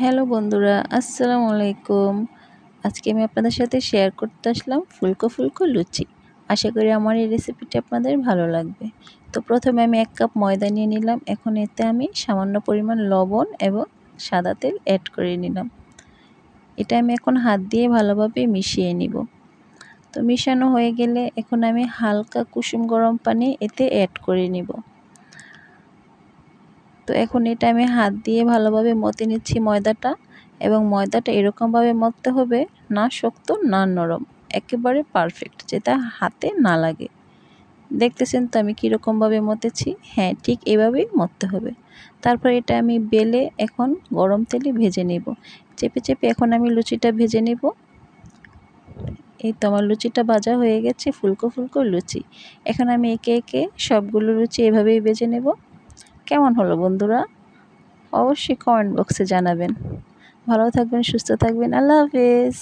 Hello বন্ধুরা, আসসালামু আলাইকুম। আজকে আমি আপনাদের সাথে শেয়ার করতে আসলাম ফুলকো ফুলকো লুচি। আশা করি আমার এই রেসিপিটি আপনাদের ভালো লাগবে। তো প্রথমে আমি 1 কাপ ময়দা নিয়ে নিলাম। এখন এতে আমি সামান্য পরিমাণ লবণ এবং সাদা তেল অ্যাড করে নিলাম। এটা আমি এখন হাত দিয়ে ভালোভাবে মিশিয়ে নিব। তো মিশানো হয়ে গেলে এখন আমি হালকা কুসুম গরম পানি এতে অ্যাড করে নিব। তো এখন এটা আমি হাত দিয়ে ভালোভাবে মথে নিচ্ছি ময়দাটা, এবং ময়দাটা এরকমভাবে মথতে হবে, না শক্ত না নরম, একেবারে পারফেক্ট, যেটা হাতে না লাগে। দেখতেছেন তো আমি কীরকমভাবে মথেছি? হ্যাঁ, ঠিক এভাবেই মথতে হবে। তারপর এটা আমি বেলে এখন গরম তেলে ভেজে নেব। চেপে চেপে এখন আমি লুচিটা ভেজে নেব। এই তো আমার লুচিটা ভাজা হয়ে গেছে, ফুলকো ফুলকো লুচি। এখন আমি একে একে সবগুলো লুচি এভাবেই ভেজে নেব। কেমন হলো বন্ধুরা? অবশ্যই কমেন্ট বক্সে জানাবেন। ভালো থাকবেন, সুস্থ থাকবেন। আল্লাহ হাফেজ।